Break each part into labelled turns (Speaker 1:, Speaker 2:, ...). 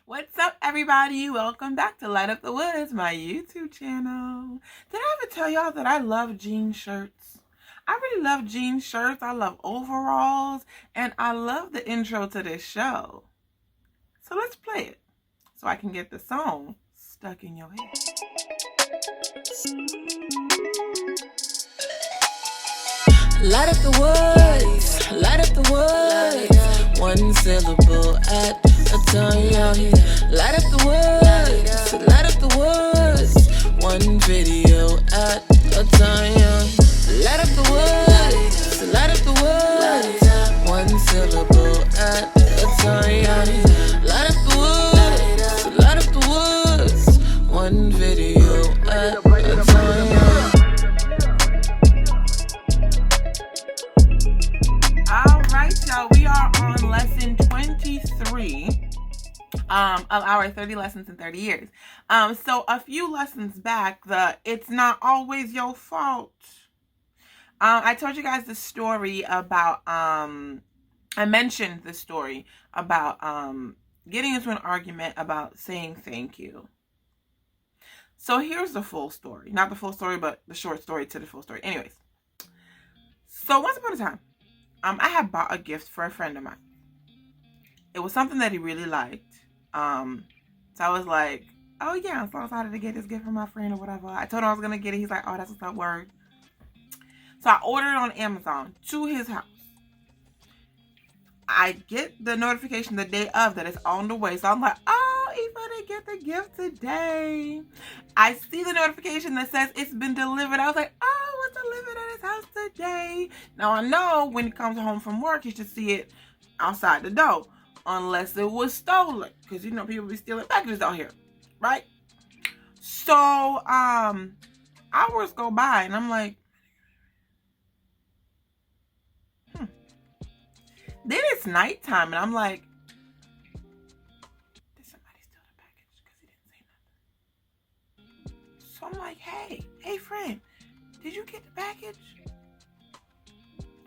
Speaker 1: What's up, everybody? Welcome back to Light Up the Woods, my YouTube channel. Did I ever tell y'all that I love jean shirts? I really love jean shirts. I love overalls, and I love the intro to this show. So let's play it so I can get the song stuck in your head.
Speaker 2: Light up the woods, light up the woods. One syllable at a time. Light up the woods, light up the woods. One video at a time. Light up the woods, light up the woods. One syllable at a time. Light up the woods, light up the woods. One video at a time.
Speaker 1: Alright, y'all, we are on lesson 23 of our 30 lessons in 30 years. So a few lessons back, it's not always your fault. I told you guys the story about, I mentioned the story about getting into an argument about saying thank you. So here's the full story. Not the full story, but the short story to the full story. Anyways. So once upon a time, I had bought a gift for a friend of mine. It was something that he really liked. So I was like, oh yeah, I'm so excited to get this gift for my friend or whatever. I told him I was going to get it. He's like, oh, that's what's up, word. So I ordered it on Amazon to his house. I get the notification the day of that it's on the way. So I'm like, oh, he's going to get the gift today. I see the notification that says it's been delivered. I was like, oh, it's delivered at his house today. Now I know when he comes home from work, he should see it outside the door. Unless it was stolen. Because, you know, people be stealing packages out here. Right? So, hours go by and I'm like, Then it's nighttime and I'm like, did somebody steal the package? Because he didn't say nothing. So I'm like, hey friend, did you get the package?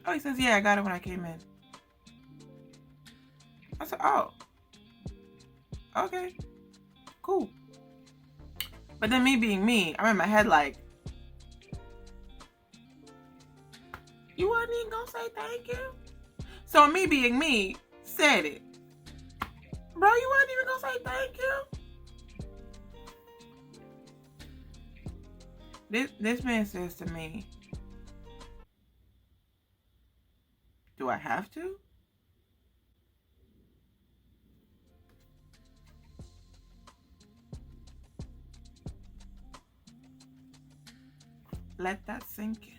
Speaker 1: Oh, he says, yeah, I got it when I came in. I said, oh, okay, cool. But then me being me, I'm in my head like, you wasn't even gonna say thank you? So me being me, said it. Bro, you wasn't even gonna say thank you? This man says to me, do I have to? Let that sink in.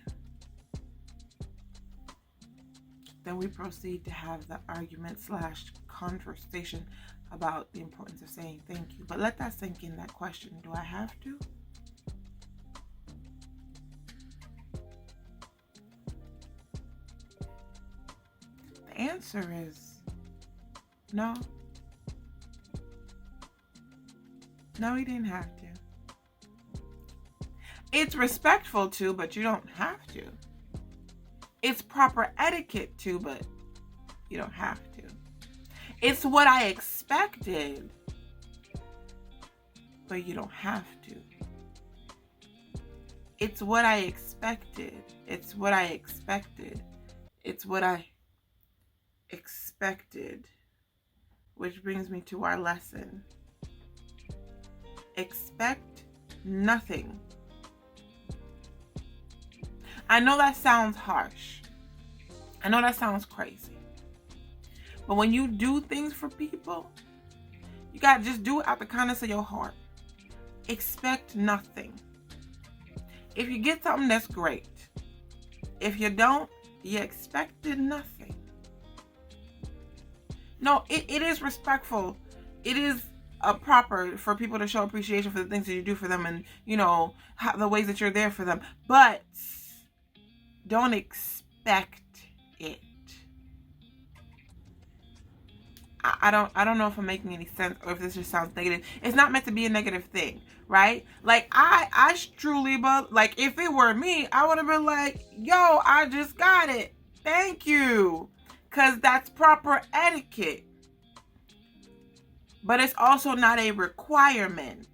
Speaker 1: Then we proceed to have the argument / conversation about the importance of saying thank you. But let that sink in, that question, do I have to? The answer is no. No, he didn't have to. It's respectful to, but you don't have to. It's proper etiquette to, but you don't have to. It's what I expected, but you don't have to. It's what I expected. It's what I expected. It's what I expected. Which brings me to our lesson. Expect nothing. I know that sounds harsh. I know that sounds crazy. But when you do things for people, you gotta just do it out the kindness of your heart. Expect nothing. If you get something, that's great. If you don't, you expected nothing. No, it is respectful. It is proper for people to show appreciation for the things that you do for them and, you know, the ways that you're there for them. But don't expect it. I don't know if I'm making any sense or if this just sounds negative. It's not meant to be a negative thing, right? Like I truly, but like if it were me, I would have been like, yo, I just got it. Thank you. Cause that's proper etiquette. but it's also not a requirement.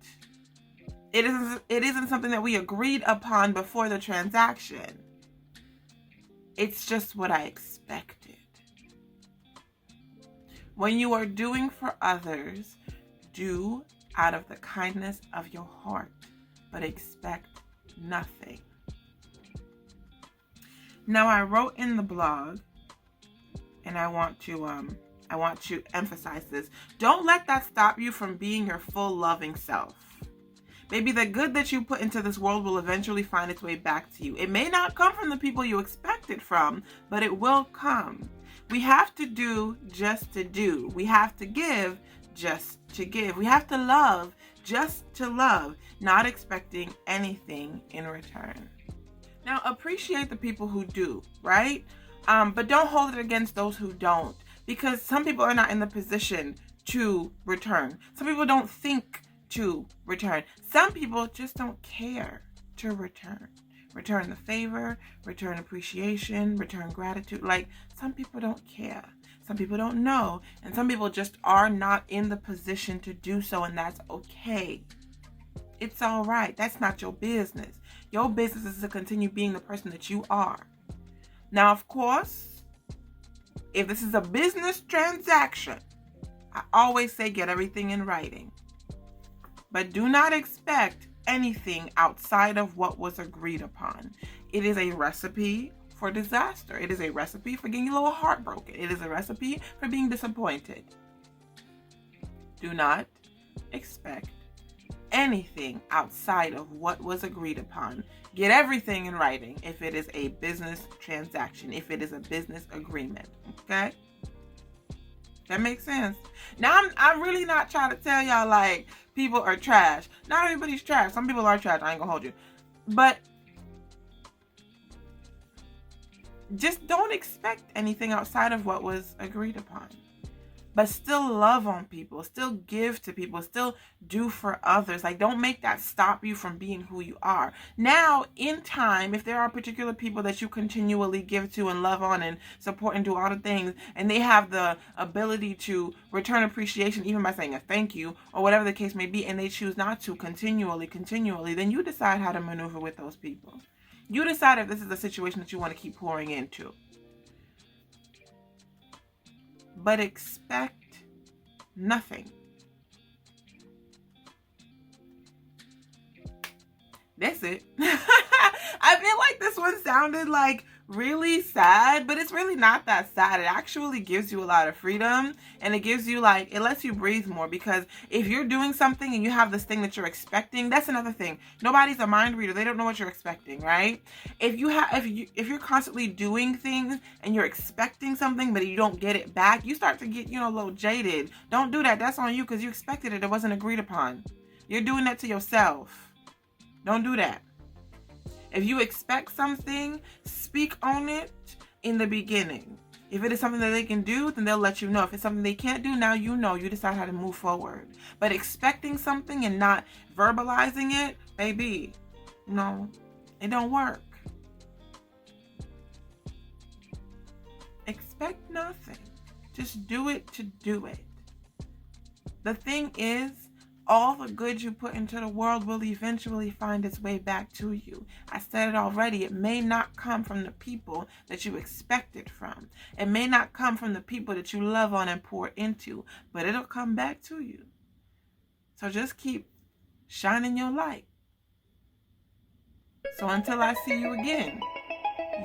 Speaker 1: It isn't something that we agreed upon before the transaction. It's just what I expected. When you are doing for others, do out of the kindness of your heart, but expect nothing. Now, I wrote in the blog, and I want to emphasize this. Don't let that stop you from being your full loving self. Maybe the good that you put into this world will eventually find its way back to you. It may not come from the people you expect it from, but it will come. We have to do just to do. We have to give just to give. We have to love just to love, not expecting anything in return. Now, appreciate the people who do, right? But don't hold it against those who don't, because some people are not in the position to return. Some people don't think to return. Some people just don't care to return. Return the favor, return appreciation, return gratitude. Like, some people don't care. Some people don't know. And some people just are not in the position to do so, and that's okay. It's all right. That's not your business. Your business is to continue being the person that you are. Now, of course, if this is a business transaction, I always say get everything in writing. But do not expect anything outside of what was agreed upon. It is a recipe for disaster. It is a recipe for getting a little heartbroken. It is a recipe for being disappointed. Do not expect anything outside of what was agreed upon. Get everything in writing if it is a business transaction, if it is a business agreement. Okay? That makes sense. Now, I'm really not trying to tell y'all like people are trash. Not everybody's trash. Some people are trash. I ain't gonna hold you. But just don't expect anything outside of what was agreed upon. But still love on people, still give to people, still do for others. Like, don't make that stop you from being who you are. Now, in time, if there are particular people that you continually give to and love on and support and do all the things, and they have the ability to return appreciation even by saying a thank you or whatever the case may be, and they choose not to continually, then you decide how to maneuver with those people. You decide if this is a situation that you want to keep pouring into. But expect nothing. That's it. I feel like this one sounded like really sad, but it's really not that sad. It actually gives you a lot of freedom, and it gives you it lets you breathe more, because if you're doing something and you have this thing that you're expecting, that's another thing. Nobody's a mind reader. They don't know what you're expecting, right? If you're constantly doing things and you're expecting something but you don't get it back, you start to get, a little jaded. Don't do that. That's on you, because you expected it. It wasn't agreed upon. You're doing that to yourself. Don't do that. If you expect something, speak on it in the beginning. If it is something that they can do, then they'll let you know. If it's something they can't do, now you know. You decide how to move forward. But expecting something and not verbalizing it, baby, no, it don't work. Expect nothing. Just do it to do it. The thing is, all the good you put into the world will eventually find its way back to you. I said it already. It may not come from the people that you expect it from. It may not come from the people that you love on and pour into, but it'll come back to you. So just keep shining your light. So until I see you again,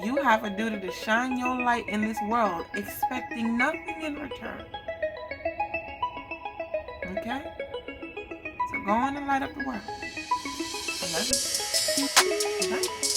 Speaker 1: you have a duty to shine your light in this world, expecting nothing in return. Okay? So go on and light up the world. I love you. Bye.